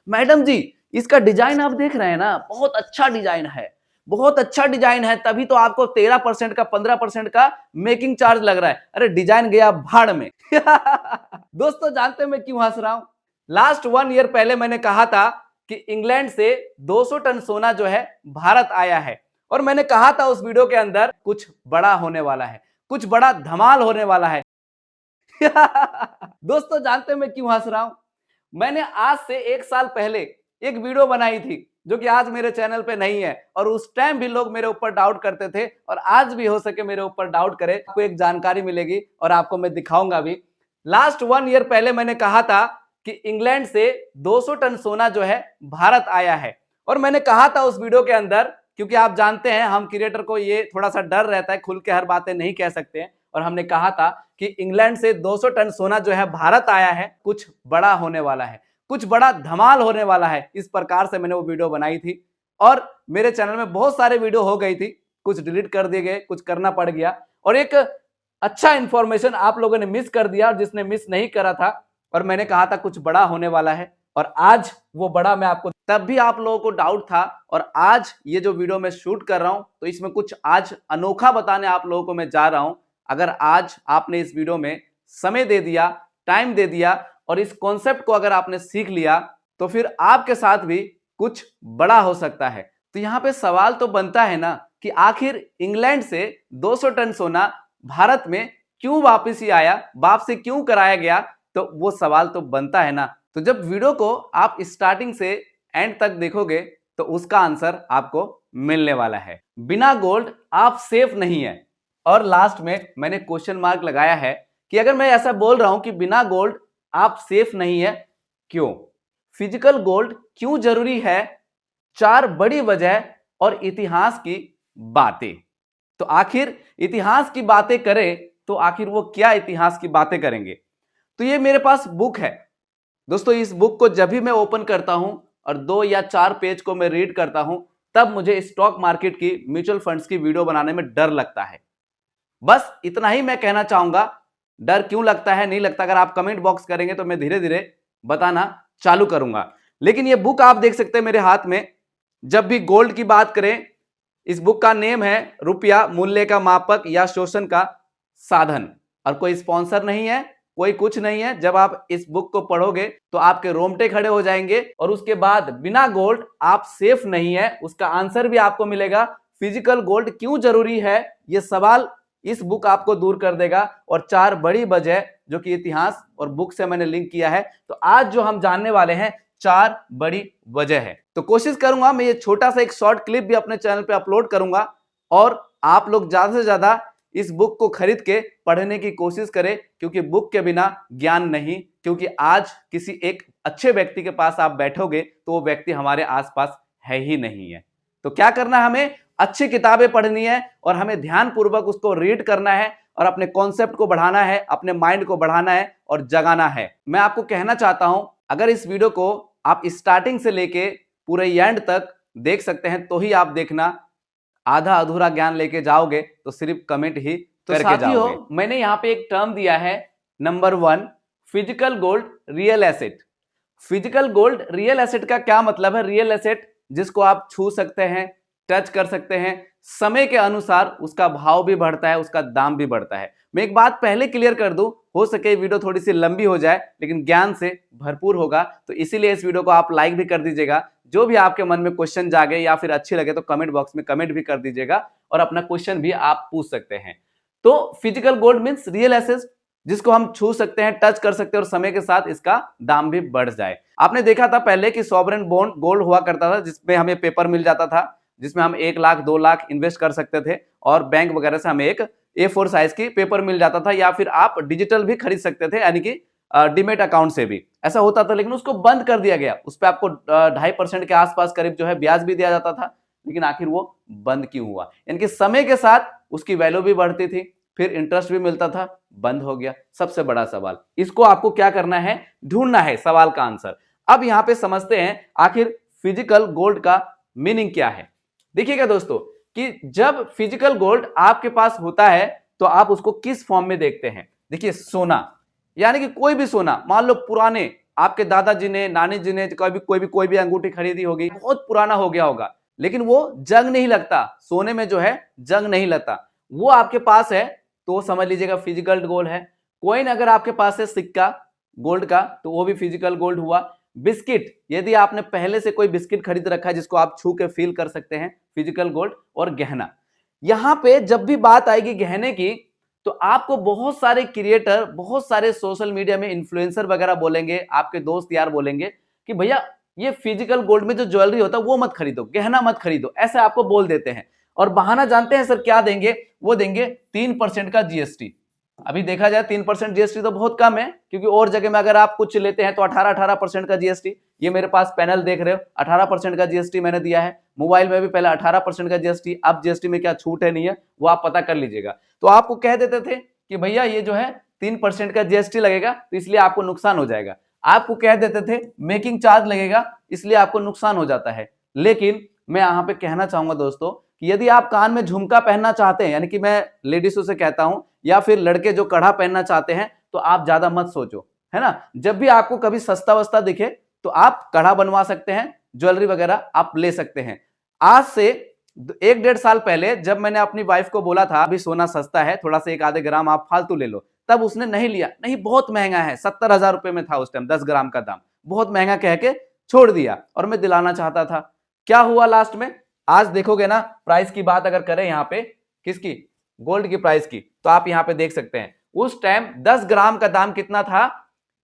Madam जी इसका design आप देख रहे हैं ना, बहुत अच्छा डिजाइन है, बहुत अच्छा डिजाइन है, तभी तो आपको 13% का 15% का मेकिंग चार्ज लग रहा है। अरे डिजाइन गया भाड़ में। दोस्तों जानते हैं मैं क्यों हंस रहा हूं? लास्ट 1 ईयर पहले मैंने कहा था कि इंग्लैंड से 200 टन सोना जो है भारत आया है, और मैंने कहा था उस वीडियो के अंदर कुछ बड़ा होने वाला है, कुछ बड़ा धमाल होने वाला है। दोस्तों जानते हैं मैं क्यों हंस रहा हूं? मैंने आज से 1 साल पहले एक वीडियो बनाई थी जो कि आज मेरे चैनल पे नहीं है, और उस टाइम भी लोग मेरे ऊपर डाउट करते थे, और आज भी हो सके मेरे ऊपर डाउट करे, आपको एक जानकारी मिलेगी और आपको मैं दिखाऊंगा भी। लास्ट 1 ईयर पहले मैंने कहा था कि इंग्लैंड से 200 टन सोना जो है भारत आया है, और मैंने कहा था उस वीडियो के अंदर, क्योंकि आप जानते हैं हम क्रिएटर को ये थोड़ा सा डर रहता है, खुल के हर बातें नहीं कह सकते हैं, और हमने कहा था कि इंग्लैंड से 200 टन सोना जो है भारत आया है, कुछ बड़ा होने वाला है, कुछ बड़ा धमाल होने वाला है। इस प्रकार से मैंने वो वीडियो बनाई थी, और मेरे चैनल में बहुत सारे वीडियो हो गई थी, कुछ डिलीट कर दिए गए, कुछ करना पड़ गया, और एक अच्छा इंफॉर्मेशन आप लोगों ने मिस कर दिया, और जिसने मिस नहीं करा था, और मैंने कहा था कुछ बड़ा होने वाला है, और आज वो बड़ा मैं आपको, तब भी आप लोगों को डाउट था, और आज ये जो वीडियो मैं शूट कर रहा हूं तो इसमें कुछ आज अनोखा बताने आप लोगों को मैं जा रहा हूं। अगर आज आपने इस वीडियो में समय दे दिया, टाइम दे दिया, और इस कॉन्सेप्ट को अगर आपने सीख लिया, तो फिर आपके साथ भी कुछ बड़ा हो सकता है। तो यहां पे सवाल तो बनता है ना कि आखिर इंग्लैंड से 200 टन सोना भारत में क्यों वापस ही आया, वापसी क्यों कराया गया, तो वो सवाल तो बनता है ना। तो जब वीडियो को आप स्टार्टिंग से एंड तक देखोगे तो उसका आंसर आपको मिलने वाला है। बिना गोल्ड आप सेफ नहीं है, और लास्ट में मैंने क्वेश्चन मार्क लगाया है कि अगर मैं ऐसा बोल रहा हूं कि बिना गोल्ड आप सेफ नहीं है, क्यों? फिजिकल गोल्ड क्यों जरूरी है? 4 बड़ी वजह और इतिहास की बातें। तो आखिर इतिहास की बातें करें तो आखिर वो क्या इतिहास की बातें करेंगे? तो ये मेरे पास बुक है दोस्तों। इस बुक को जब भी मैं ओपन करता हूं और 2 या 4 पेज को मैं रीड करता हूं, तब मुझे स्टॉक मार्केट की, म्यूचुअल फंड्स की वीडियो बनाने में डर लगता है। बस इतना ही मैं कहना चाहूंगा। डर क्यों लगता है, नहीं लगता, अगर आप कमेंट बॉक्स करेंगे तो मैं धीरे धीरे बताना चालू करूंगा। लेकिन ये बुक आप देख सकते हैं मेरे हाथ में। जब भी गोल्ड की बात करें, इस बुक का नेम है रुपया मूल्य का मापक या शोषण का साधन, और कोई स्पॉन्सर नहीं है, कोई कुछ नहीं है। जब आप इस बुक को पढ़ोगे तो आपके रोंगटे खड़े हो जाएंगे, और उसके बाद बिना गोल्ड आप सेफ नहीं है, उसका आंसर भी आपको मिलेगा। फिजिकल गोल्ड क्यों जरूरी है, यह सवाल इस बुक आपको दूर कर देगा, और 4 बड़ी वजह जो कि इतिहास और बुक से मैंने लिंक किया है। तो आज जो हम जानने वाले हैं 4 बड़ी वजह है। तो कोशिश करूंगा मैं ये छोटा सा एक शॉर्ट क्लिप भी अपने चैनल पे अपलोड करूंगा, और आप लोग ज्यादा से ज्यादा इस बुक को खरीद के पढ़ने की कोशिश करें, क्योंकि बुक के बिना ज्ञान नहीं। क्योंकि आज किसी एक अच्छे व्यक्ति के पास आप बैठोगे तो वो व्यक्ति हमारे आसपास है ही नहीं है। तो क्या करना है, हमें अच्छी किताबें पढ़नी है, और हमें ध्यान पूर्वक उसको रीड करना है, और अपने कॉन्सेप्ट को बढ़ाना है, अपने माइंड को बढ़ाना है और जगाना है। मैं आपको कहना चाहता हूं, अगर इस वीडियो को आप स्टार्टिंग से लेके पूरे एंड तक देख सकते हैं तो ही आप देखना। आधा अधूरा ज्ञान लेके जाओगे तो सिर्फ कमेंट ही करके जाओगे। मैंने यहाँ पे एक टर्म दिया है, number 1, physical gold real asset. Physical gold real asset का क्या मतलब है? रियल एसेट जिसको आप छू सकते हैं, टच कर सकते हैं, समय के अनुसार उसका भाव भी बढ़ता है, उसका दाम भी बढ़ता है। मैं एक बात पहले क्लियर कर दूं, हो सके वीडियो थोड़ी सी लंबी हो जाए लेकिन ज्ञान से भरपूर होगा, तो इसीलिए इस वीडियो को आप लाइक भी कर दीजिएगा। जो भी आपके मन में क्वेश्चन जागे या फिर अच्छी लगे तो कमेंट बॉक्स में कमेंट भी कर दीजिएगा, और अपना क्वेश्चन भी आप पूछ सकते हैं। तो physical gold means real asset जिसको हम छू सकते हैं, टच कर सकते हैं, और समय के साथ इसका दाम भी बढ़ जाए। आपने देखा था पहले कि सॉवरेन बॉन्ड गोल्ड हुआ करता था, जिसमें हमें पेपर मिल जाता था, जिसमें हम 1 लाख 2 लाख इन्वेस्ट कर सकते थे, और बैंक वगैरह से हमें एक A4 साइज की पेपर मिल जाता था, या फिर आप डिजिटल भी खरीद सकते थे, यानी कि डीमेट अकाउंट से भी ऐसा होता था। लेकिन उसको बंद कर दिया गया, उस पर आपको 2.5% के आसपास करीब जो है ब्याज भी दिया जाता था। लेकिन आखिर वो बंद क्यों हुआ? यानी कि समय के साथ उसकी वैल्यू भी बढ़ती थी, फिर इंटरेस्ट भी मिलता था, बंद हो गया। सबसे बड़ा सवाल, इसको आपको क्या करना है? ढूंढना है सवाल का आंसर। अब यहां पे समझते हैं आखिर फिजिकल गोल्ड का मीनिंग क्या है। देखिएगा दोस्तों कि जब फिजिकल गोल्ड आपके पास होता है तो आप उसको किस फॉर्म में देखते हैं? देखिए, सोना, यानी कि कोई भी सोना, मान लो पुराने आपके दादाजी ने, नानी जी ने कोई भी अंगूठी खरीदी होगी, बहुत पुराना हो गया होगा, लेकिन वो जंग नहीं लगता, सोने में जो है जंग नहीं लगता, वो आपके पास है तो समझ लीजिएगा फिजिकल गोल्ड है। कॉइन अगर आपके पास है सिक्का गोल्ड का तो वो भी फिजिकल गोल्ड हुआ। बिस्किट, यदि आपने पहले से कोई बिस्किट खरीद रखा है जिसको आप छू के फील कर सकते हैं, फिजिकल गोल्ड। और गहना, यहां पे जब भी बात आएगी गहने की तो आपको बहुत सारे क्रिएटर, बहुत सारे सोशल मीडिया में इन्फ्लुएंसर वगैरह बोलेंगे, आपके दोस्त यार बोलेंगे कि भैया ये फिजिकल गोल्ड में जो ज्वेलरी होता है वो मत खरीदो, गहना मत खरीदो, ऐसे आपको बोल देते हैं। और बहाना जानते हैं सर क्या देंगे? वो देंगे 3% का जीएसटी। अभी देखा जाए 3% जीएसटी तो बहुत कम है, क्योंकि और जगह में अगर आप कुछ लेते हैं तो 18% का जीएसटी। ये मेरे पास पैनल देख रहे हो, 18% का जीएसटी मैंने दिया है। मोबाइल में भी पहले 18% का जीएसटी, अब जीएसटी में क्या छूट है नहीं है वो आप पता कर लीजिएगा। तो आपको कह देते थे कि भैया ये जो है 3% का जीएसटी लगेगा तो इसलिए आपको नुकसान हो जाएगा। आपको कह देते थे मेकिंग चार्ज लगेगा इसलिए आपको नुकसान हो जाता है। लेकिन मैं यहाँ पे कहना चाहूंगा दोस्तों कि यदि आप कान में झुमका पहनना चाहते हैं, यानी कि मैं लेडीजों से कहता हूं, या फिर लड़के जो कड़ा पहनना चाहते हैं, तो आप ज्यादा मत सोचो, है ना। जब भी आपको कभी सस्ता वस्ता दिखे तो आप कड़ा बनवा सकते हैं, ज्वेलरी वगैरह आप ले सकते हैं। आज से 1-1.5 साल पहले जब मैंने अपनी वाइफ को बोला था अभी सोना सस्ता है, थोड़ा सा 1 आधे ग्राम आप फालतू ले लो, तब उसने नहीं लिया, नहीं बहुत महंगा है, 70,000 रुपए में था उस टाइम 10 ग्राम का दाम, बहुत महंगा कह के छोड़ दिया। और मैं दिलाना चाहता था, क्या हुआ लास्ट में? आज देखोगे ना, प्राइस की बात अगर करें यहाँ पे, किसकी? गोल्ड की प्राइस की, तो आप यहाँ पे देख सकते हैं उस टाइम 10 ग्राम का दाम कितना था,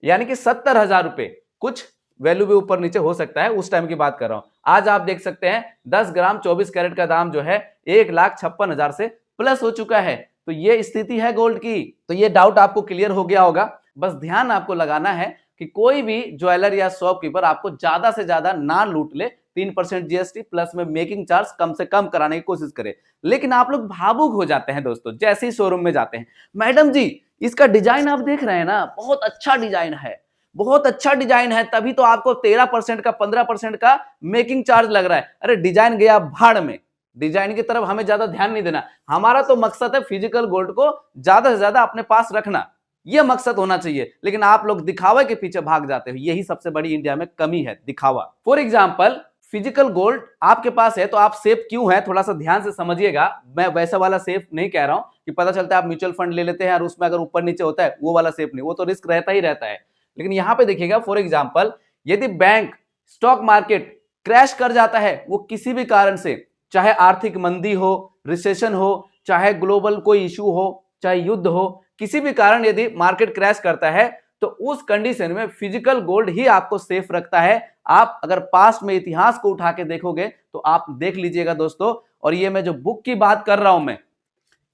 यानी कि 70,000 रुपए। कुछ वैल्यू भी ऊपर नीचे हो सकता है, उस टाइम की बात कर रहा हूं। आज आप देख सकते हैं 10 ग्राम 24 कैरेट का दाम जो है 1,56,000 से प्लस हो चुका है। तो ये स्थिति है गोल्ड की। तो ये डाउट आपको क्लियर हो गया होगा। बस ध्यान आपको लगाना है कि कोई भी ज्वेलर या शॉपकीपर आपको ज्यादा से ज्यादा ना लूट ले। 3% जीएसटी प्लस में मेकिंग चार्ज कम से कम कराने की कोशिश करे। लेकिन आप लोग भावुक हो जाते हैं दोस्तों, जैसे ही शोरूम में जाते हैं, मैडम जी इसका डिजाइन आप देख रहे हैं ना, बहुत अच्छा डिजाइन है, बहुत अच्छा डिजाइन है, तभी तो आपको 13% का 15% का मेकिंग चार्ज लग रहा है। अरे डिजाइन गया भाड़ में, डिजाइन की तरफ हमें ज्यादा ध्यान नहीं देना। हमारा तो मकसद है फिजिकल गोल्ड को ज्यादा से ज्यादा अपने पास रखना, यह मकसद होना चाहिए। लेकिन आप लोग दिखावे के पीछे भाग जाते हो, यही सबसे बड़ी इंडिया में कमी है, दिखावा। फॉर एग्जाम्पल फिजिकल गोल्ड आपके पास है तो आप सेफ क्यों है, थोड़ा सा ध्यान से समझिएगा। मैं वैसा वाला सेफ नहीं कह रहा हूं कि पता चलता है आप म्यूचुअल फंड ले लेते हैं और उसमें अगर ऊपर नीचे होता है, वो वाला सेफ नहीं, वो तो रिस्क रहता ही रहता है। लेकिन यहां पे देखिएगा, फॉर एग्जाम्पल यदि बैंक, स्टॉक मार्केट क्रैश कर जाता है, वो किसी भी कारण से, चाहे आर्थिक मंदी हो, रिसेशन हो, चाहे ग्लोबल कोई इशू हो, चाहे युद्ध हो, किसी भी कारण यदि मार्केट क्रैश करता है तो उस कंडीशन में फिजिकल गोल्ड ही आपको सेफ रखता है। आप अगर पास्ट में इतिहास को उठा के देखोगे तो आप देख लीजिएगा दोस्तों। और ये मैं जो बुक की बात कर रहा हूं, मैं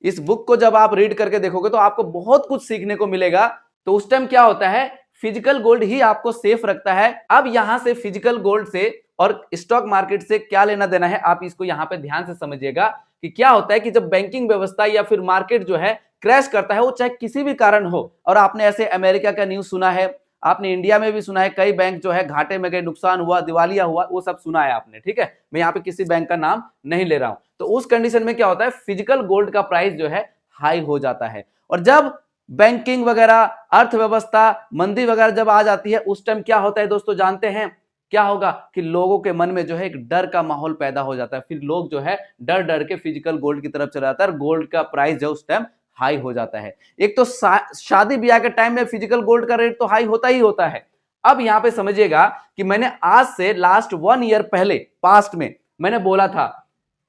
इस बुक को जब आप रीड करके देखोगे तो आपको बहुत कुछ सीखने को मिलेगा। तो उस टाइम क्या होता है, फिजिकल गोल्ड ही आपको सेफ रखता है। अब यहां से फिजिकल गोल्ड से और स्टॉक मार्केट से क्या लेना देना है, आप इसको यहां पे ध्यान से समझिएगा कि क्या होता है कि जब बैंकिंग व्यवस्था या फिर मार्केट जो है क्रैश करता है, वो चाहे किसी भी कारण हो, और आपने ऐसे अमेरिका का न्यूज सुना है, आपने इंडिया में भी सुना है, कई बैंक जो है घाटे में गए, नुकसान हुआ, दिवालिया हुआ, वो सब सुना है आपने, ठीक है। मैं यहाँ पे किसी बैंक का नाम नहीं ले रहा हूं। तो उस कंडीशन में क्या होता है, फिजिकल गोल्ड का प्राइस जो है हाई हो जाता है। और जब बैंकिंग वगैरह, अर्थव्यवस्था, मंदी वगैरह जब आ जाती है, उस टाइम क्या होता है दोस्तों, जानते हैं क्या होगा कि लोगों के मन में जो है एक डर का माहौल पैदा हो जाता है। फिर लोग जो है डर डर के फिजिकल गोल्ड की तरफ चला जाता है, गोल्ड का प्राइस जो उस टाइम हाई हो जाता है। एक तो शादी ब्याह के टाइम में फिजिकल गोल्ड का रेट तो हाई होता ही होता है। अब यहां पे समझिएगा कि मैंने आज से लास्ट 1 ईयर पहले, पास्ट में मैंने बोला था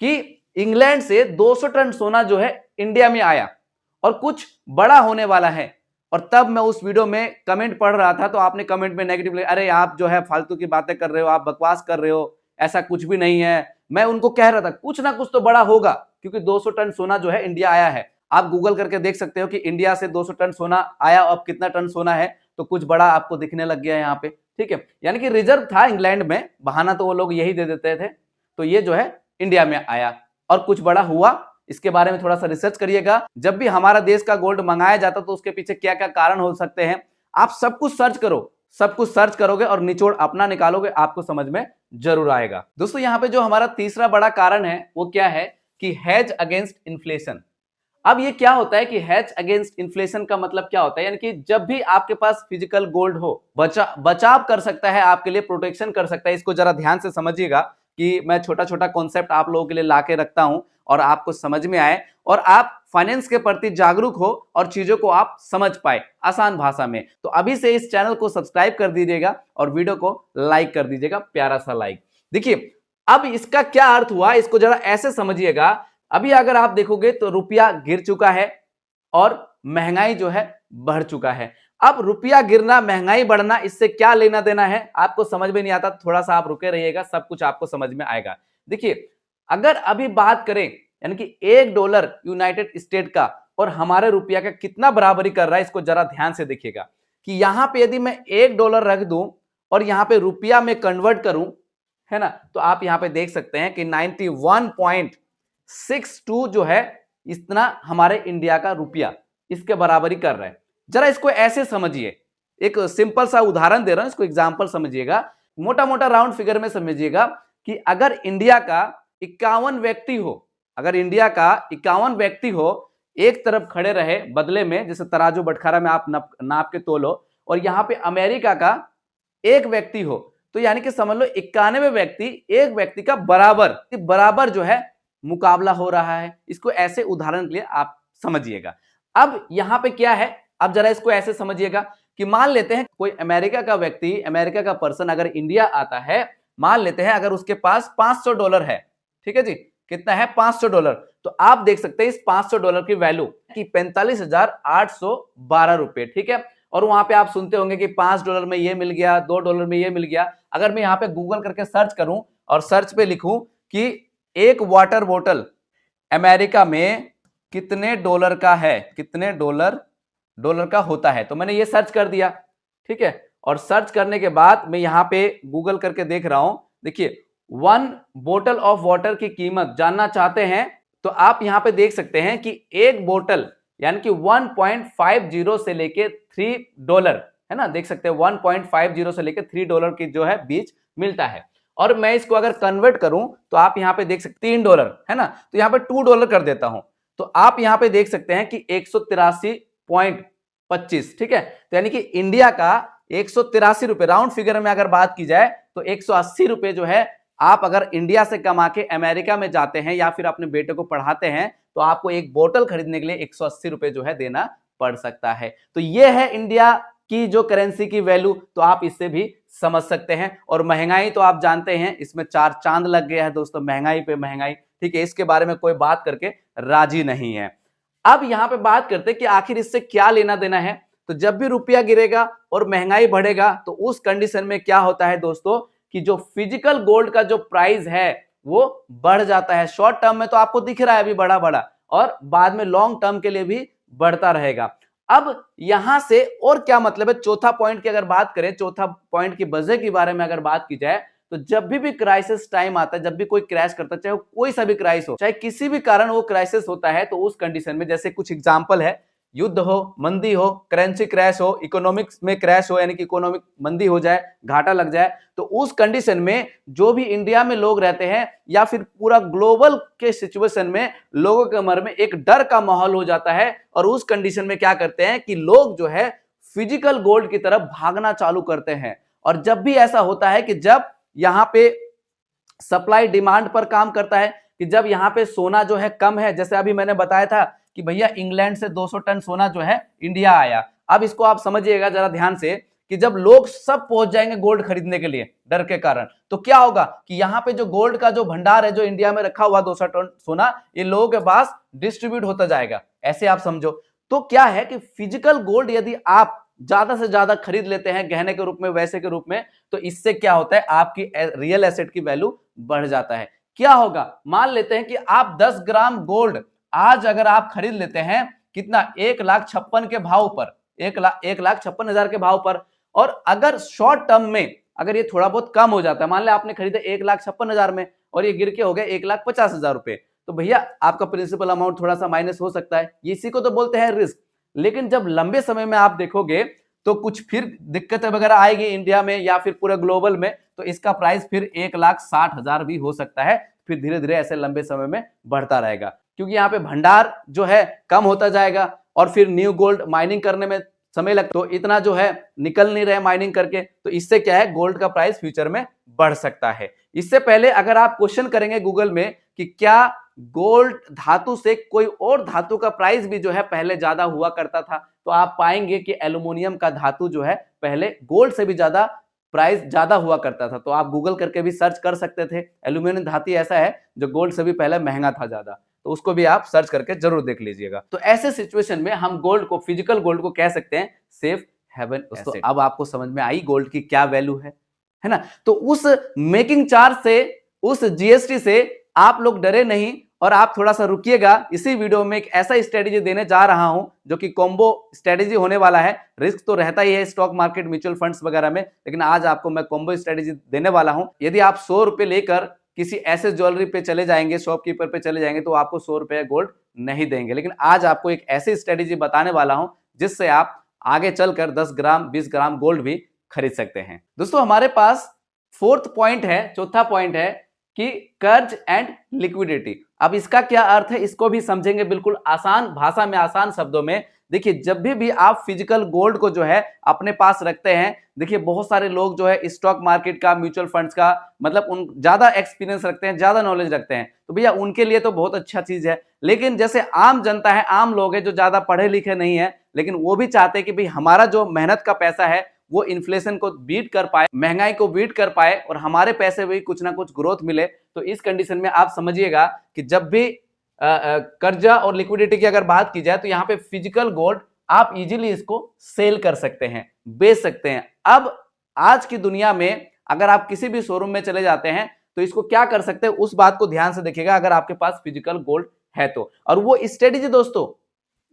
कि इंग्लैंड से 200 टन सोना जो है इंडिया में आया और कुछ बड़ा होने वाला है। और तब मैं उस वीडियो में कमेंट पढ़ रहा था तो आपने कमेंट में नेगेटिव लिखा, अरे आप जो है फालतू की बातें कर रहे हो, आप बकवास कर रहे हो, ऐसा कुछ भी नहीं है। मैं उनको कह रहा था कुछ ना कुछ तो बड़ा होगा, क्योंकि 200 टन सोना जो है इंडिया आया है। आप गूगल करके देख सकते हो कि इंडिया से 200 टन सोना आया, अब कितना टन सोना है, तो कुछ बड़ा आपको दिखने लग गया है यहाँ पे, ठीक है। यानी कि रिजर्व था इंग्लैंड में, बहाना तो वो लोग यही दे देते थे। तो ये जो है इंडिया में आया और कुछ बड़ा हुआ। इसके बारे में थोड़ा सा रिसर्च करिएगा। जब भी हमारा देश का गोल्ड मंगाया जाता तो उसके पीछे क्या क्या कारण हो सकते हैं, आप सब कुछ सर्च करो, सब कुछ सर्च करोगे और निचोड़ अपना निकालोगे, आपको समझ में जरूर आएगा। दोस्तों यहाँ पे जो हमारा तीसरा बड़ा कारण है वो क्या है कि हेज अगेंस्ट इन्फ्लेशन। अब ये क्या होता है कि हेज अगेंस्ट इन्फ्लेशन का मतलब क्या होता है, यानी कि जब भी आपके पास फिजिकल गोल्ड हो, बचाव कर सकता है, आपके लिए प्रोटेक्शन कर सकता है। इसको जरा ध्यान से समझिएगा कि मैं छोटा छोटा कॉन्सेप्ट आप लोगों के लिए लाके रखता हूं और आपको समझ में आए और आप फाइनेंस के प्रति जागरूक हो और चीजों को आप समझ पाए आसान भाषा में। तो अभी से इस चैनल को सब्सक्राइब कर दीजिएगा और वीडियो को लाइक कर दीजिएगा, प्यारा सा लाइक। देखिए अब इसका क्या अर्थ हुआ, इसको जरा ऐसे समझिएगा। अभी अगर आप देखोगे तो रुपया गिर चुका है और महंगाई जो है बढ़ चुका है। अब रुपया गिरना, महंगाई बढ़ना, इससे क्या लेना देना है आपको समझ में नहीं आता, थोड़ा सा आप रुके रहिएगा, सब कुछ आपको समझ में आएगा। देखिए अगर अभी बात करें यानी कि $1 यूनाइटेड स्टेट का और हमारे रुपया का कितना बराबरी कर रहा है, इसको जरा ध्यान से देखिएगा कि यहां पे यदि मैं $1 रख दूं और यहां पे रुपया में कन्वर्ट करूं, है ना, तो आप यहां पे देख सकते हैं कि 91.62 जो है इतना हमारे इंडिया का रुपया इसके बराबरी कर रहा है। जरा इसको ऐसे समझिए, एक सिंपल सा उदाहरण दे रहा हूं, इसको एग्जांपल समझिएगा, मोटा मोटा राउंड फिगर में समझिएगा कि अगर इंडिया का 51 व्यक्ति हो, अगर इंडिया का 51 व्यक्ति हो, एक तरफ खड़े रहे बदले में, जैसे तराजू बटखारा में आप नाप के तोलो, और यहां पे अमेरिका का एक व्यक्ति हो, तो यानी कि समझ लो 91 व्यक्ति एक व्यक्ति का बराबर जो है मुकाबला हो रहा है। इसको ऐसे उदाहरण के लिए आप समझिएगा। अब यहां पे क्या है, अब जरा इसको ऐसे समझिएगा कि मान लेते हैं कोई अमेरिका का व्यक्ति, अमेरिका का पर्सन अगर इंडिया आता है, मान लेते हैं अगर उसके पास $500 है, ठीक है जी, कितना है $500, तो आप देख सकते हैं इस $500 की वैल्यू कि 45,812 रुपए, ठीक है। और वहां पे आप सुनते होंगे कि $5 में ये मिल गया, $2 में ये मिल गया। अगर मैं यहाँ पे गूगल करके सर्च करूं और सर्च पे लिखूं कि एक वाटर बोतल अमेरिका में कितने डॉलर का है, कितने डॉलर का होता है, तो मैंने ये सर्च कर दिया, ठीक है। और सर्च करने के बाद मैं यहाँ पे गूगल करके देख रहा हूं, देखिए 1 बोतल ऑफ वाटर की कीमत जानना चाहते हैं तो आप यहाँ पे देख सकते हैं कि एक बोतल यानी कि 1.50 से लेके $3, है ना, देख सकते हैं 1.50 से लेके $3 की जो है बीच मिलता है। और मैं इसको अगर कन्वर्ट करूं तो आप यहाँ पे देख सकते हैं $3, है ना, तो यहाँ पे $2 कर देता हूं, तो आप यहाँ पे देख सकते हैं कि 183.25, ठीक है। तो यानी कि इंडिया का 183 रुपए, राउंड फिगर में अगर बात की जाए तो 180 रुपए जो है आप अगर इंडिया से कमा के अमेरिका में जाते हैं या फिर अपने बेटे को पढ़ाते हैं तो आपको एक बोतल खरीदने के लिए 180 रुपए जो है देना पड़ सकता है। तो ये है इंडिया की जो करेंसी की वैल्यू, तो आप इससे भी समझ सकते हैं। और महंगाई तो आप जानते हैं, इसमें 4 चांद लग गया है दोस्तों, महंगाई पे महंगाई, ठीक है, इसके बारे में कोई बात करके राजी नहीं है। अब यहां पे बात करते हैं कि आखिर इससे क्या लेना देना है। तो जब भी रुपया गिरेगा और महंगाई बढ़ेगा तो उस कंडीशन में क्या होता है दोस्तों कि जो फिजिकल गोल्ड का जो प्राइस है वो बढ़ जाता है। शॉर्ट टर्म में तो आपको दिख रहा है अभी बड़ा बड़ा, और बाद में लॉन्ग टर्म के लिए भी बढ़ता रहेगा। अब यहां से और क्या मतलब है, चौथा पॉइंट की अगर बात करें, चौथा पॉइंट की वजह के बारे में अगर बात की जाए तो जब भी क्राइसिस टाइम आता है, जब भी कोई क्रैश करता है, चाहे कोई सा भी क्राइस हो, चाहे किसी भी कारण वो क्राइसिस होता है, तो उस कंडीशन में जैसे कुछ एग्जांपल है, युद्ध हो, मंदी हो, करेंसी क्रैश हो, इकोनॉमिक्स में क्रैश हो, यानी कि इकोनॉमिक मंदी हो जाए, घाटा लग जाए, तो उस कंडीशन में जो भी इंडिया में लोग रहते हैं या फिर पूरा ग्लोबल के सिचुएशन में लोगों के मन में एक डर का माहौल हो जाता है। और उस कंडीशन में क्या करते हैं कि लोग जो है फिजिकल गोल्ड की तरफ भागना चालू करते हैं। और जब भी ऐसा होता है कि जब यहाँ पे सप्लाई डिमांड पर काम करता है, कि जब यहाँ पे सोना जो है कम है, जैसे अभी मैंने बताया था कि भैया इंग्लैंड से 200 टन सोना जो है इंडिया आया। अब इसको आप समझिएगा जरा ध्यान से कि जब लोग सब पहुंच जाएंगे गोल्ड खरीदने के लिए डर के कारण, तो क्या होगा कि यहाँ पे जो गोल्ड का जो भंडार है जो इंडिया में रखा हुआ 200 टन सोना, ये लोगों के पास डिस्ट्रीब्यूट होता जाएगा, ऐसे आप समझो। तो क्या है कि फिजिकल गोल्ड यदि आप ज्यादा से ज्यादा खरीद लेते हैं गहने के रूप में, वैसे के रूप में, तो इससे क्या होता है आपकी रियल एसेट की वैल्यू बढ़ जाता है। क्या होगा, मान लेते हैं कि आप 10 ग्राम गोल्ड आज अगर आप खरीद लेते हैं, कितना, 1,56,000 के भाव पर, 1,56,000 के भाव पर, और अगर शॉर्ट टर्म में अगर ये थोड़ा बहुत कम हो जाता है, मान ले आपने खरीदे 1,56,000 में और ये गिर के हो गए 1,50,000 रुपए, तो भैया आपका प्रिंसिपल अमाउंट थोड़ा सा माइनस हो सकता है, इसी को तो बोलते हैं रिस्क। लेकिन जब लंबे समय में आप देखोगे तो कुछ फिर दिक्कतें वगैरह आएगी इंडिया में या फिर पूरे ग्लोबल में, तो इसका प्राइस फिर 1,60,000 भी हो सकता है, फिर धीरे धीरे ऐसे लंबे समय में बढ़ता रहेगा। क्योंकि यहाँ पे भंडार जो है कम होता जाएगा और फिर न्यू गोल्ड माइनिंग करने में समय लगता, तो इतना जो है निकल नहीं रहे माइनिंग करके, तो इससे क्या है गोल्ड का प्राइस फ्यूचर में बढ़ सकता है। इससे पहले अगर आप क्वेश्चन करेंगे गूगल में कि क्या गोल्ड धातु से कोई और धातु का प्राइस भी जो है पहले ज्यादा हुआ करता था, तो आप पाएंगे कि एल्यूमिनियम का धातु जो है पहले गोल्ड से भी ज्यादा प्राइस ज्यादा हुआ करता था। तो आप गूगल करके भी सर्च कर सकते थे, एल्यूमिनियम धातु ऐसा है जो गोल्ड से भी पहले महंगा था ज्यादा, तो उसको भी आप सर्च करके जरूर देख लीजिएगा। तो ऐसे सिचुएशन में हम गोल्ड को, फिजिकल गोल्ड को कह सकते हैं सेफ हेवन एसेट। अब आपको समझ में आई गोल्ड की क्या वैल्यू है ना। तो उस मेकिंग चार्ज से, उस जीएसटी से आप लोग डरे नहीं, और आप थोड़ा सा रुकिएगा। इसी वीडियो में एक ऐसा स्ट्रेटेजी देने जा रहा हूं जो कि कॉम्बो स्ट्रेटेजी होने वाला है। रिस्क तो रहता ही है स्टॉक मार्केट, म्यूचुअल फंड्स वगैरह में, लेकिन आज आपको मैं कॉम्बो स्ट्रेटेजी देने वाला हूं। यदि आप 100 रुपए लेकर किसी ऐसे ज्वेलरी पे चले जाएंगे, शॉपकीपर पे चले जाएंगे, तो आपको 100 रुपए गोल्ड नहीं देंगे। लेकिन आज आपको एक ऐसी स्ट्रेटेजी बताने वाला हूं जिससे आप आगे चलकर 10 ग्राम 20 ग्राम गोल्ड भी खरीद सकते हैं। दोस्तों हमारे पास फोर्थ पॉइंट है, चौथा पॉइंट है कि कर्ज एंड लिक्विडिटी। अब इसका क्या अर्थ है इसको भी समझेंगे बिल्कुल आसान भाषा में, आसान शब्दों में। देखिए जब भी आप फिजिकल गोल्ड को जो है अपने पास रखते हैं, देखिए बहुत सारे लोग जो है स्टॉक मार्केट का, म्यूचुअल फंड्स का, मतलब उन ज्यादा एक्सपीरियंस रखते हैं, ज्यादा नॉलेज रखते हैं, तो भैया उनके लिए तो बहुत अच्छा चीज है। लेकिन जैसे आम जनता है, आम लोग है जो ज्यादा पढ़े लिखे नहीं है, लेकिन वो भी चाहते हैं कि भाई हमारा जो मेहनत का पैसा है वो इन्फ्लेशन को बीट कर पाए, महंगाई को बीट कर पाए, और हमारे पैसे भी कुछ ना कुछ ग्रोथ मिले। तो इस कंडीशन में आप समझिएगा कि जब भी कर्जा और लिक्विडिटी की अगर बात की जाए, तो यहाँ पे फिजिकल गोल्ड आप इजीली इसको सेल कर सकते हैं, बेच सकते हैं। अब आज की दुनिया में अगर आप किसी भी शोरूम में चले जाते हैं तो इसको क्या कर सकते हैं, उस बात को ध्यान से देखिएगा अगर आपके पास फिजिकल गोल्ड है तो। और वो स्ट्रेटेजी दोस्तों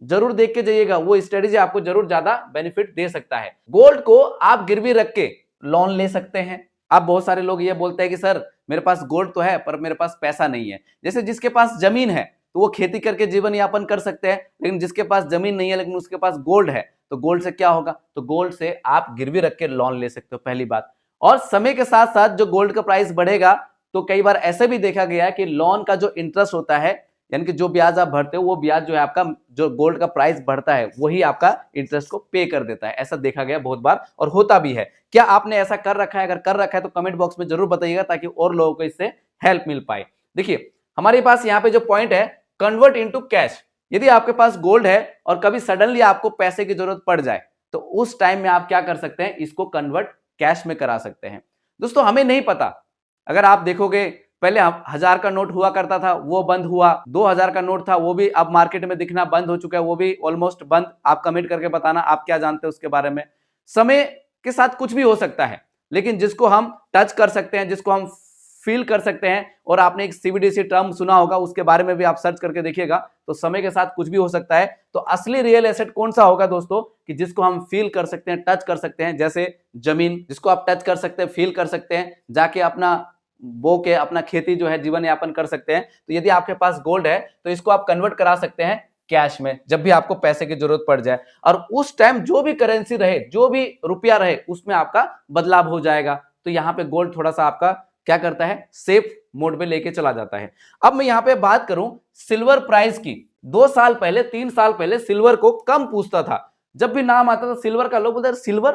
जरूर देख के जाइएगा, वो स्ट्रेटेजी आपको जरूर ज्यादा बेनिफिट दे सकता है। गोल्ड को आप गिरवी रख के लोन ले सकते हैं। अब बहुत सारे लोग ये बोलते हैं कि सर मेरे पास गोल्ड तो है पर मेरे पास पैसा नहीं है। जैसे जिसके पास जमीन है तो वो खेती करके जीवन यापन कर सकते हैं, लेकिन जिसके पास जमीन नहीं है लेकिन उसके पास गोल्ड है, तो गोल्ड से क्या होगा, तो गोल्ड से आप गिरवी रख के लोन ले सकते हो, पहली बात। और समय के साथ साथ जो गोल्ड का प्राइस बढ़ेगा, तो कई बार ऐसे भी देखा गया है कि लोन का जो इंटरेस्ट होता है, यानी कि जो ब्याज आप भरते हो, वो ब्याज जो है आपका, जो गोल्ड का प्राइस बढ़ता है वही आपका इंटरेस्ट को पे कर देता है। ऐसा देखा गया बहुत बार और होता भी है। क्या आपने ऐसा कर रखा है? अगर कर रखा है तो कमेंट बॉक्स में जरूर बताइएगा ताकि और लोगों को इससे हेल्प मिल पाए। देखिए हमारे पास यहाँ पे जो पॉइंट है, कन्वर्ट इनटू कैश। यदि आपके पास गोल्ड है और कभी सडनली आपको पैसे की जरूरत पड़ जाए, तो उस टाइम में आप क्या कर सकते हैं, इसको कन्वर्ट कैश में करा सकते हैं। दोस्तों हमें नहीं पता, अगर आप देखोगे पहले 1000 का नोट हुआ करता था, वो बंद हुआ। 2000 का नोट था, वो भी अब मार्केट में दिखना बंद हो चुका है, वो भी ऑलमोस्ट बंद। आप कमेंट करके बताना आप क्या जानते हैं उसके बारे में। समय के साथ कुछ भी हो सकता है, लेकिन जिसको हम टच कर सकते हैं, जिसको हम फील कर सकते हैं, और आपने एक सीबीडीसी टर्म सुना होगा, उसके बारे में भी आप सर्च करके देखिएगा, तो समय के साथ कुछ भी हो सकता है। तो असली रियल एसेट कौन सा होगा दोस्तों, कि जिसको हम फील कर सकते हैं, टच कर सकते हैं। जैसे जमीन, जिसको आप टच कर सकते हैं, फील कर सकते हैं, जाके अपना बो के अपना खेती जो है जीवन यापन कर सकते हैं। तो यदि आपके पास गोल्ड है तो इसको आप कन्वर्ट करा सकते हैं कैश में, जब भी आपको पैसे की जरूरत पड़ जाए। और उस टाइम जो भी करेंसी रहे, जो भी रुपया रहे, उसमें आपका बदलाव हो जाएगा। तो यहाँ पे गोल्ड थोड़ा सा आपका क्या करता है, सेफ मोड में लेके चला जाता है। अब मैं यहाँ पे बात करूं सिल्वर प्राइस की। 2 साल पहले, 3 साल पहले सिल्वर को कम पूछता था। जब भी नाम आता था सिल्वर का, लोग बोलते सिल्वर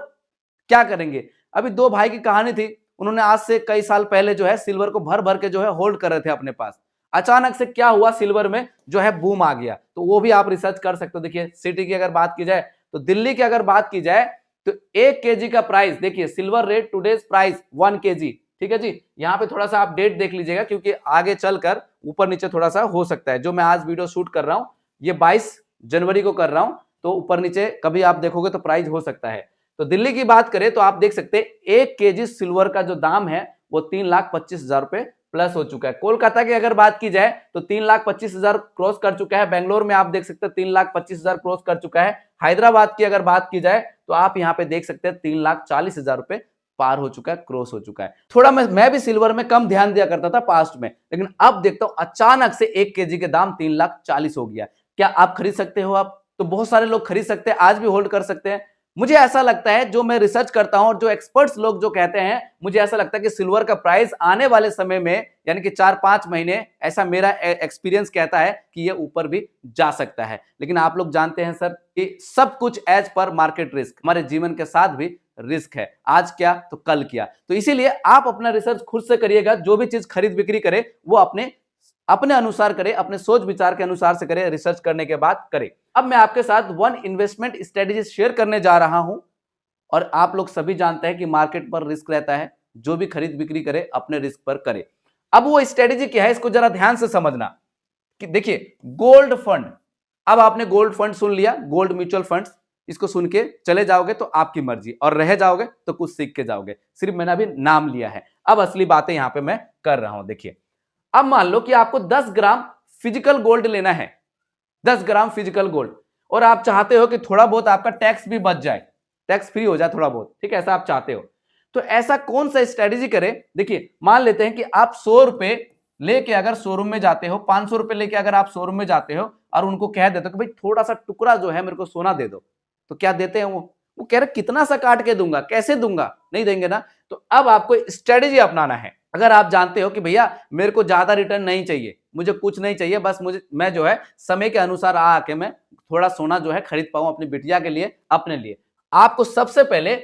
क्या करेंगे। अभी 2 भाई की कहानी थी, उन्होंने आज से कई साल पहले जो है सिल्वर को भर भर के जो है होल्ड कर रहे थे अपने पास। अचानक से क्या हुआ, सिल्वर में जो है बूम आ गया। तो वो भी आप रिसर्च कर सकते हो। देखिए सिटी की अगर बात की जाए, तो दिल्ली की अगर बात की जाए, तो 1 केजी का प्राइस, देखिए silver rate today's price 1 KG, ठीक है जी। यहाँ पे थोड़ा सा आप डेट देख लीजिएगा, क्योंकि आगे चलकर ऊपर नीचे थोड़ा सा हो सकता है। जो मैं आज वीडियो शूट कर रहा हूँ ये 22 जनवरी को कर रहा हूँ, तो ऊपर नीचे कभी आप देखोगे तो प्राइस हो सकता है। तो दिल्ली की बात करें तो आप देख सकते हैं 1 केजी सिल्वर का जो दाम है वो 3,25,000 रुपए प्लस हो चुका है। कोलकाता की अगर बात की जाए तो 3,25,000 क्रॉस कर चुका है। बेंगलोर में आप देख सकते हैं 3,25,000 क्रॉस कर चुका है। हैदराबाद की अगर बात की जाए तो आप यहाँ पे देख सकते हैं 3,40,000 रुपए पार हो चुका है, क्रॉस हो चुका है। थोड़ा मैं भी सिल्वर में कम ध्यान दिया करता था पास्ट में, लेकिन अब देखता हूं अचानक से 1 केजी के दाम 3,40,000 हो गया। क्या आप खरीद सकते हो? आप तो बहुत सारे लोग खरीद सकते हैं, आज भी होल्ड कर सकते हैं। मुझे ऐसा लगता है, जो मैं रिसर्च करता हूं और जो एक्सपर्ट्स लोग जो कहते हैं, मुझे ऐसा लगता है कि सिल्वर का प्राइस आने वाले समय में यानी कि 4-5 महीने, ऐसा मेरा एक्सपीरियंस कहता है कि ये ऊपर भी जा सकता है। लेकिन आप लोग जानते हैं सर कि सब कुछ एज पर मार्केट रिस्क, हमारे जीवन के साथ भी रिस्क है, आज क्या तो कल क्या। तो इसीलिए आप अपना रिसर्च खुद से करिएगा, जो भी चीज खरीद बिक्री करे वो अपने अनुसार करे, अपने सोच विचार के अनुसार से करे, रिसर्च करने के बाद करे। अब मैं आपके साथ 1 इन्वेस्टमेंट स्ट्रेटेजी शेयर करने जा रहा हूं, और आप लोग सभी जानते हैं कि मार्केट पर रिस्क रहता है, जो भी खरीद बिक्री करे अपने रिस्क पर करे। अब वो स्ट्रेटेजी क्या है, इसको जरा ध्यान से समझना। कि देखिए, गोल्ड फंड, अब आपने गोल्ड फंड सुन लिया, गोल्ड म्यूचुअल फंड, इसको सुन के चले जाओगे तो आपकी मर्जी, और रह जाओगे तो कुछ सीख के जाओगे, सिर्फ मैंने अभी नाम लिया है। अब असली बातें यहां पे मैं कर रहा हूं। देखिए, अब मान लो कि आपको 10 ग्राम फिजिकल गोल्ड लेना है, 10 ग्राम फिजिकल गोल्ड, और आप चाहते हो कि थोड़ा बहुत आपका टैक्स भी बच जाए, टैक्स फ्री हो जाए थोड़ा बहुत, ठीक है, ऐसा आप चाहते हो। तो ऐसा कौन सा स्ट्रेटेजी करें? देखिए, मान लेते हैं कि आप 100 रुपए लेके अगर शोरूम में जाते हो, 500 रुपए लेके अगर आप शोरूम में जाते हो और उनको कह देते हो कि भाई थोड़ा सा टुकड़ा जो है मेरे को सोना दे दो, तो क्या देते हैं वो कह रहे कितना सा काट के दूंगा, कैसे दूंगा, नहीं देंगे ना। तो अब आपको स्ट्रेटेजी अपनाना है। अगर आप जानते हो कि भैया मेरे को ज्यादा रिटर्न नहीं चाहिए, मुझे कुछ नहीं चाहिए, बस मैं जो है समय के अनुसार आके मैं थोड़ा सोना जो है खरीद पाऊं अपनी बिटिया के लिए, अपने लिए, आपको सबसे पहले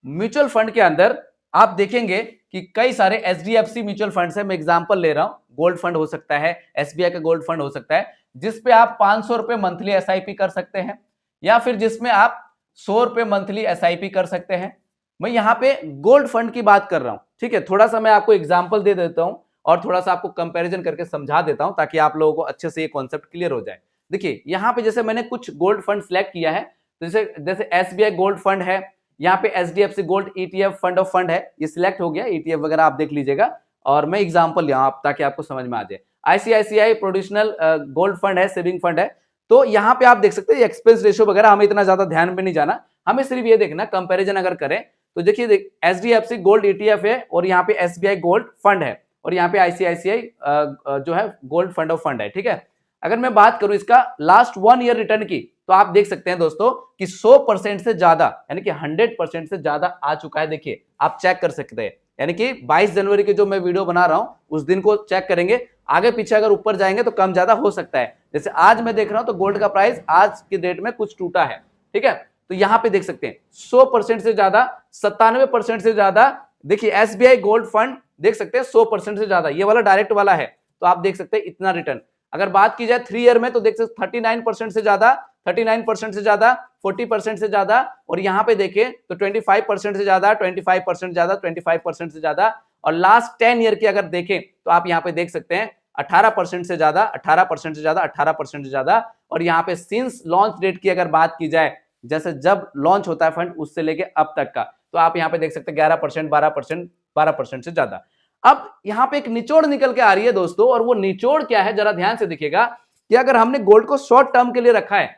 म्यूचुअल फंड के अंदर आप देखेंगे कि कई सारे एचडीएफसी म्यूचुअल फंड है, मैं एग्जांपल ले रहा हूं, गोल्ड फंड हो सकता है, एसबीआई का गोल्ड फंड हो सकता है, जिसपे आप 500 रुपए मंथली एसआईपी कर सकते हैं, या फिर जिसमें आप 100 रुपए मंथली एसआईपी कर सकते हैं। मैं यहां पे गोल्ड फंड की बात कर रहा हूं, ठीक है। थोड़ा सा मैं आपको एग्जांपल दे देता हूं और थोड़ा सा आपको कंपैरिजन करके समझा देता हूं, ताकि आप लोगों को अच्छे से ये कॉन्सेप्ट क्लियर हो जाए। देखिए, यहां पे जैसे मैंने कुछ गोल्ड फंड सिलेक्ट किया है, तो जैसे एसबीआई गोल्ड फंड है, यहाँ पे HDFC gold ETF fund of fund है, ये सिलेक्ट हो गया, ईटीएफ वगैरह आप देख लीजिएगा, और मैं एग्जांपल लिया आप ताकि आपको समझ में आ जाए। आईसीआईसीआई प्रोडिशनल गोल्ड फंड है, सेविंग फंड है। तो यहाँ पे आप देख सकते हैं एक्सपेंस रेशियो वगैरह हमें इतना ज्यादा ध्यान में नहीं जाना, हमें सिर्फ ये देखना, कंपैरिजन अगर करें तो देखिए, एचडीएफसी गोल्ड ईटीएफ है, और यहाँ पे एसबीआई गोल्ड फंड है, और यहाँ पे आईसीआईसीआई जो है गोल्ड फंड ऑफ फंड है, ठीक है। अगर मैं बात करूं इसका लास्ट 1 ईयर रिटर्न की, तो आप देख सकते हैं दोस्तों कि 100% से ज्यादा, यानी कि 100% से ज्यादा आ चुका है। देखिए, आप चेक कर सकते हैं, यानी कि 22 जनवरी की जो मैं वीडियो बना रहा हूं उस दिन को चेक करेंगे, आगे पीछे अगर ऊपर जाएंगे तो कम ज्यादा हो सकता है। जैसे आज मैं देख रहा हूं तो गोल्ड का प्राइस आज की डेट में कुछ टूटा है, ठीक है। तो यहां पे देख सकते हैं 100% से ज्यादा, 97% से ज्यादा। देखिए, एसबीआई गोल्ड फंड देख सकते हैं 100% से ज्यादा, ये वाला डायरेक्ट वाला है, तो आप देख सकते हैं इतना रिटर्न। अगर बात की जाए 3 ईयर में तो देख सकते 39% से ज्यादा, 39% से ज्यादा, 40% से ज्यादा, और यहां पे देखें तो 25% से ज्यादा, 25% ज्यादा, 25% से ज्यादा, और लास्ट 10 ईयर की अगर देखें तो आप यहां पे देख सकते हैं 18% से ज्यादा, 18% से ज्यादा, 18% से ज्यादा। और यहाँ पे सिंस लॉन्च डेट की अगर बात की जाए, जैसे जब लॉन्च होता है फंड उससे लेके अब तक का, तो आप यहाँ पे देख सकते हैं 11%, 12%, 12% से ज्यादा। अब यहाँ पे एक निचोड़ निकल के आ रही है दोस्तों, और वो निचोड़ क्या है जरा ध्यान से देखिएगा, कि अगर हमने गोल्ड को शॉर्ट टर्म के लिए रखा है,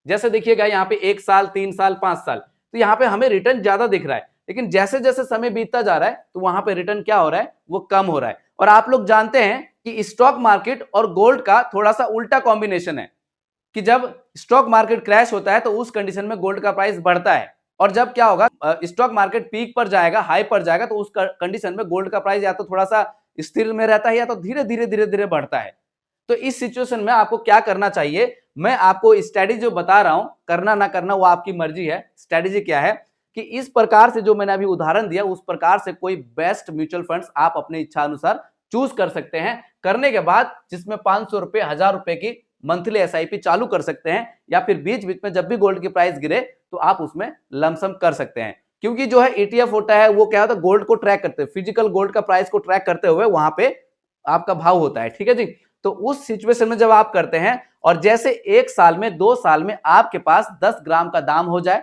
जैसे देखिएगा यहाँ पे 1 साल, 3 साल, 5 साल, तो यहाँ पे हमें रिटर्न ज्यादा दिख रहा है, लेकिन जैसे जैसे समय बीतता जा रहा है तो वहां पे रिटर्न क्या हो रहा है, वो कम हो रहा है। और आप लोग जानते हैं कि स्टॉक मार्केट और गोल्ड का थोड़ा सा उल्टा कॉम्बिनेशन है, कि जब स्टॉक मार्केट क्रैश होता है तो उस कंडीशन में गोल्ड का प्राइस बढ़ता है, और जब क्या होगा, स्टॉक मार्केट पीक पर जाएगा, हाई पर जाएगा, तो उस कंडीशन में गोल्ड का प्राइस या तो थोड़ा सा स्थिर में रहता है, या तो धीरे धीरे धीरे धीरे बढ़ता है। तो इस सिचुएशन में आपको क्या करना चाहिए, मैं आपको स्ट्रेटेजी जो बता रहा हूं, करना ना करना वो आपकी मर्जी है। स्ट्रेटेजी क्या है कि इस प्रकार से जो मैंने अभी उदाहरण दिया, उस प्रकार से कोई बेस्ट म्यूचुअल फंड्स आप अपने इच्छा अनुसार चूज कर सकते हैं। करने के बाद जिसमें 500 रुपए, 1000 रुपए की मंथली एसआईपी चालू कर सकते हैं, या फिर बीच बीच में जब भी गोल्ड की प्राइस गिरे तो आप उसमें लमसम कर सकते हैं। क्योंकि जो है ईटीएफ होता है वो क्या होता है, गोल्ड को ट्रैक करते हैं, फिजिकल गोल्ड का प्राइस को ट्रैक करते हुए वहां पे आपका भाव होता है, ठीक है जी। तो उस सिचुएशन में जब आप करते हैं, और जैसे 1 साल में, 2 साल में आपके पास 10 ग्राम का दाम हो जाए,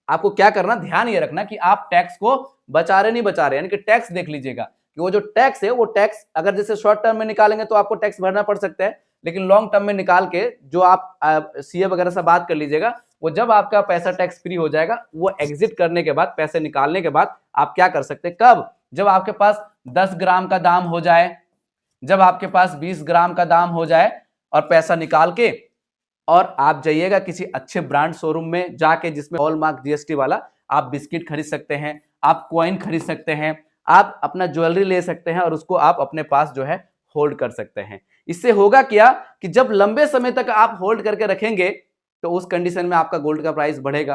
आपको क्या करना, ध्यान ये रखना कि आप टैक्स को बचा रहे नहीं बचा रहे, यानी कि टैक्स देख लीजिएगा कि वो जो टैक्स है, वो टैक्स अगर जैसे शॉर्ट टर्म में निकालेंगे तो आपको टैक्स भरना पड़ सकता है, लेकिन लॉन्ग टर्म में निकाल के जो आप सीए वगैरह से बात कर लीजिएगा, वो जब आपका पैसा टैक्स फ्री हो जाएगा, वो एग्जिट करने के बाद, पैसे निकालने के बाद आप क्या कर सकते हैं, कब, जब आपके पास 10 ग्राम का दाम हो जाए, जब आपके पास 20 ग्राम का दाम हो जाए, और पैसा निकाल के और आप जाइएगा किसी अच्छे ब्रांड शोरूम में जाके, जिसमें हॉलमार्क जीएसटी वाला, आप बिस्किट खरीद सकते हैं, आप कॉइन खरीद सकते हैं, आप अपना ज्वेलरी ले सकते हैं और उसको आप अपने पास जो है होल्ड कर सकते हैं। इससे होगा क्या कि जब लंबे समय तक आप होल्ड करके रखेंगे तो उस कंडीशन में आपका गोल्ड का प्राइस बढ़ेगा,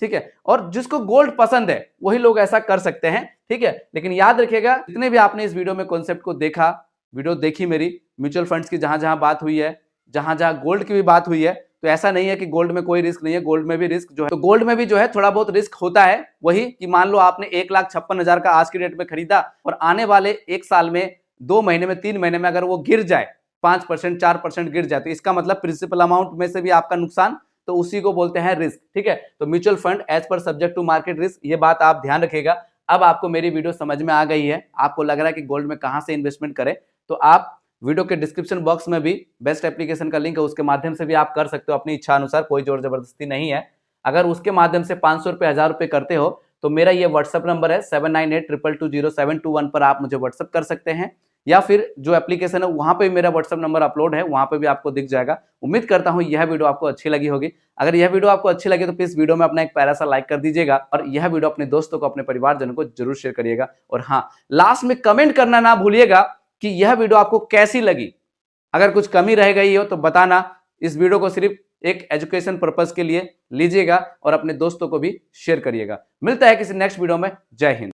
ठीक है। और जिसको गोल्ड पसंद है वही लोग ऐसा कर सकते हैं, ठीक है। लेकिन याद रखिएगा, जितने भी आपने इस वीडियो में कॉन्सेप्ट को देखा, वीडियो देखी मेरी, म्यूचुअल फंड्स की जहां जहां बात हुई है, जहां जहां गोल्ड की भी बात हुई है, तो ऐसा नहीं है कि गोल्ड में कोई रिस्क नहीं है, गोल्ड में भी रिस्क जो है, तो गोल्ड में भी जो है थोड़ा बहुत रिस्क होता है। वही कि मान लो आपने 1,56,000 का आज की डेट में खरीदा और आने वाले 1 साल में, 2 महीने में, 3 महीने में अगर वो गिर जाए 5%, 4% गिर जाए, तो इसका मतलब प्रिंसिपल अमाउंट में से भी आपका नुकसान, तो उसी को बोलते हैं रिस्क, ठीक है। तो mutual fund as per subject to market risk, ये बात आप ध्यान रखिएगा। अब आपको मेरी वीडियो समझ में आ गई है, आपको लग रहा है कि गोल्ड में कहां से इन्वेस्टमेंट करें, तो आप वीडियो के डिस्क्रिप्शन बॉक्स में भी बेस्ट एप्लीकेशन का लिंक है, उसके माध्यम से भी आप कर सकते हो अपनी इच्छा अनुसार, कोई जोर जबरदस्ती नहीं है। अगर उसके माध्यम से 500 रुपए, 1000 रुपए करते हो तो मेरा ये व्हाट्सएप नंबर है 7982220721 पर आप मुझे व्हाट्सएप कर सकते हैं, या फिर जो एप्लीकेशन है वहां पे मेरा व्हाट्सएप नंबर अपलोड है, वहां पे भी आपको दिख जाएगा। उम्मीद करता हूं यह वीडियो आपको अच्छी लगी होगी। अगर यह वीडियो आपको अच्छी लगे तो प्लीज वीडियो में अपना एक प्यारा सा लाइक कर दीजिएगा और यह वीडियो अपने दोस्तों को, अपने परिवारजनों को जरूर शेयर करिएगा। और हाँ, लास्ट में कमेंट करना ना भूलिएगा कि यह वीडियो आपको कैसी लगी। अगर कुछ कमी रह गई हो तो बताना। इस वीडियो को सिर्फ एक एजुकेशन पर्पस के लिए लीजिएगा और अपने दोस्तों को भी शेयर करिएगा। मिलता है किसी नेक्स्ट वीडियो में। जय हिंद।